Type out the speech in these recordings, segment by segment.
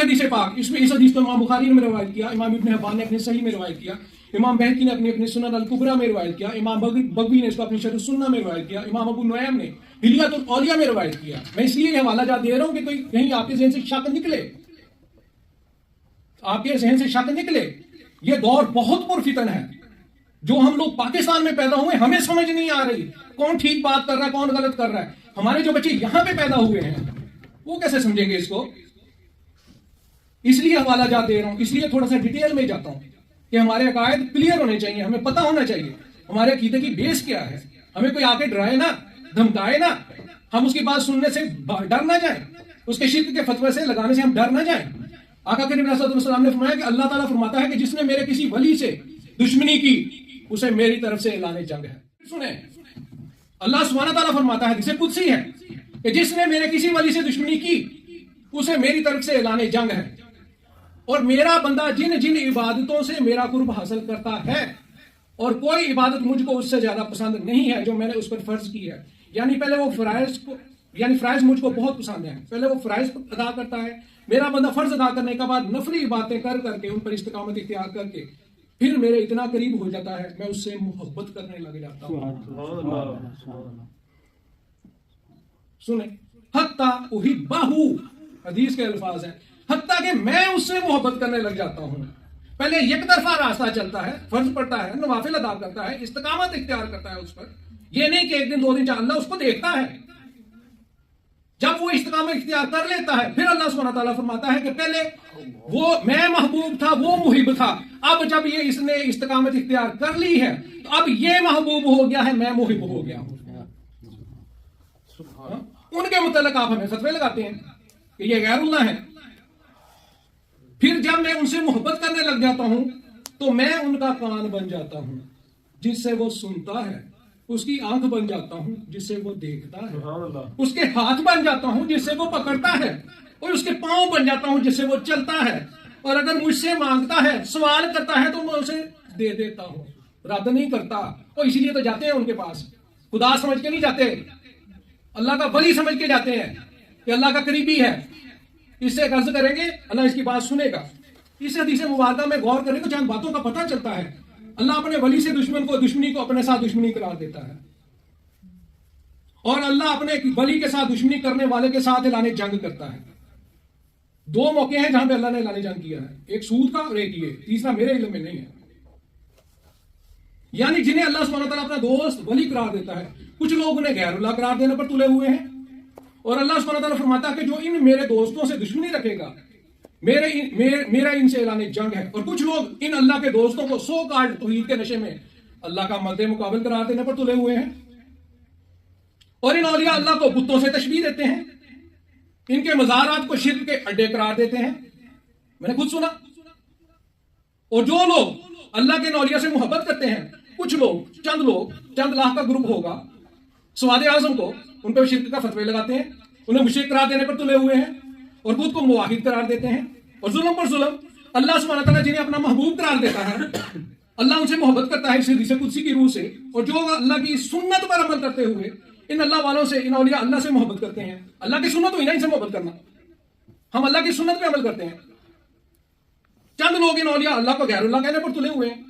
حدیث پاک، اس حدیث کو امام بخاری نے روایت کیا، امام ابن حبان نے اپنے صحیح میں روایت کیا، امام بہقی نے اپنے سنن الکبریٰ میں روایت کیا، امام بغوی نے اس کو اپنی شرح السنہ میں روایت کیا، امام ابو نعیم نے حلیۃ الاولیاء میں روایت کیا۔ میں اس لیے یہ حوالہ جات دے رہا ہوں کہ کہیں آپ کے ذہن سے شک نکلے، آپ کے ذہن سے شک نکلے۔ یہ دور بہت پرفتن ہے، جو ہم لوگ پاکستان میں پیدا ہوئے ہمیں سمجھ نہیں آ رہی کون ٹھیک بات کر رہا ہے کون غلط کر رہا ہے۔ ہمارے جو بچے یہاں پہ پیدا ہوئے ہیں وہ کیسے سمجھیں گے اس کو؟ اس لیے حوالہ جات دے رہا ہوں، اس لیے تھوڑا سا ڈیٹیل میں جاتا ہوں کہ ہمارے عقائد کلیئر ہونے چاہیے، ہمیں پتہ ہونا چاہیے ہمارے عقیدے کی بیس کیا ہے۔ ہمیں کوئی آ کے ڈرائے نہ، دھمکائے نہ، ہم اس کی بات سننے سے ڈر نہ جائیں، اس کے شرک کے فتوے سے لگانے سے ہم ڈر نہ جائیں۔ آقا کریم صلی اللہ علیہ وسلم نے فرمایا کہ اللہ تعالیٰ فرماتا ہے کہ جس نے میرے کسی ولی سے دشمنی کی اسے میری طرف سے اعلان جنگ ہے۔ سنیں، اللہ سبحانہ تعالیٰ فرماتا ہے، جسے قدسی ہے، کہ جس نے میرے کسی ولی سے دشمنی کی اسے میری طرف سے اعلان جنگ ہے، اور میرا بندہ جن جن عبادتوں سے میرا قرب حاصل کرتا ہے، اور کوئی عبادت مجھ کو اس سے زیادہ پسند نہیں ہے جو میں نے اس پر فرض کی ہے۔ یعنی پہلے وہ فرائض مجھ کو بہت پسند ہیں، پہلے وہ فرائض ادا کرتا ہے، میرا بندہ فرض ادا کرنے کے بعد نفلی عبادتیں کر کے ان پر استقامت اختیار کر کے پھر میرے اتنا قریب ہو جاتا ہے میں اس سے محبت کرنے لگ جاتا ہوں۔ سنیں، حتیٰ احبہ، حدیث کے الفاظ ہیں، حتیٰ کہ میں اس سے محبت کرنے لگ جاتا ہوں۔ پہلے یک طرفہ راستہ چلتا ہے، فرض پڑتا ہے، نوافل ادا کرتا ہے، استقامت اختیار کرتا ہے اس پر، یہ نہیں کہ ایک دن دو دن چاہ، اللہ اس کو دیکھتا ہے۔ جب وہ استقامت اختیار کر لیتا ہے پھر اللہ سبحانہ تعالیٰ فرماتا ہے کہ پہلے وہ میں محبوب تھا، وہ محب تھا، اب جب یہ اس نے استقامت اختیار کر لی ہے تو اب یہ محبوب ہو گیا ہے، میں محب ہو گیا ہوں۔ ان کے متعلق آپ ہمیں فتوے لگاتے ہیں کہ یہ غیر اللہ ہے۔ پھر جب میں ان سے محبت کرنے لگ جاتا ہوں تو میں ان کا کان بن جاتا ہوں جس سے وہ سنتا ہے، اس کی آنکھ بن جاتا ہوں جس سے وہ دیکھتا ہے، اس کے ہاتھ بن جاتا ہوں جس سے وہ پکڑتا ہے، اور اس کے پاؤں بن جاتا ہوں جس سے وہ چلتا ہے، اور اگر مجھ سے مانگتا ہے، سوال کرتا ہے تو میں اسے دے دیتا ہوں، رد نہیں کرتا۔ اور اسی لیے تو جاتے ہیں ان کے پاس، خدا سمجھ کے نہیں جاتے، اللہ کا ولی سمجھ کے جاتے ہیں کہ اللہ کا قریبی ہے، اس سے عرض کریں گے اللہ اس کی بات سنے گا۔ اس حدیث مبارکہ میں غور کریں تو چند باتوں کا پتہ چلتا ہے۔ اللہ اپنے ولی سے دشمنی کو اپنے ساتھ دشمنی قرار دیتا ہے، اور اللہ اپنے ولی کے ساتھ دشمنی کرنے والے کے ساتھ اعلان جنگ کرتا ہے۔ دو موقع ہیں جہاں پہ اللہ نے اعلان جنگ کیا ہے، ایک سود کا اور ایک یہ، تیسرا میرے علم میں نہیں ہے۔ یعنی جنہیں اللہ سبحانہ تعالیٰ اپنا دوست ولی قرار دیتا ہے، کچھ لوگ انہیں غیر اللہ قرار دینے پر تلے ہوئے ہیں، اور اللہ سبحانہ تعالیٰ فرماتا ہے کہ جو ان میرے دوستوں سے دشمنی رکھے گا میرا ان سے اعلان جنگ ہے، اور کچھ لوگ ان اللہ کے دوستوں کو سو کارڈ توحید کے نشے میں اللہ کا مد مقابل قرار دینے پر تلے ہوئے ہیں، اور ان اولیاء اللہ کو بتوں سے تشبیہ دیتے ہیں، ان کے مزارات کو شرک کے اڈے قرار دیتے ہیں۔ میں نے خود سنا۔ اور جو لوگ اللہ کے اولیاء سے محبت کرتے ہیں، کچھ لوگ چند لاکھ کا گروپ ہوگا، سواد اعظم کو ان پہ شرک کا فتوے لگاتے ہیں، انہیں مشرک قرار دینے پر تلے ہوئے ہیں، اور بت کو موحد قرار دیتے ہیں، اور ظلم پر ظلم۔ اللہ سبحانہ تعالیٰ جنہیں اپنا محبوب قرار دیتا ہے، اللہ ان سے محبت کرتا ہے اس حدیث قدسی کی روح سے، اور جو اللہ کی سنت پر عمل کرتے ہوئے ان اللہ والوں سے، ان اولیاء اللہ سے محبت کرتے ہیں۔ اللہ کی سنت ہوئی نا ان سے محبت کرنا، ہم اللہ کی سنت پہ عمل کرتے ہیں۔ چند لوگ ان اولیاء اللہ کو غیر اللہ کہنے پر تلے ہوئے ہیں،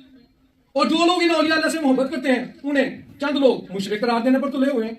اور جو لوگ ان اولیاء اللہ سے محبت کرتے ہیں انہیں چند لوگ مشرک قرار دینے پر تلے ہوئے ہیں۔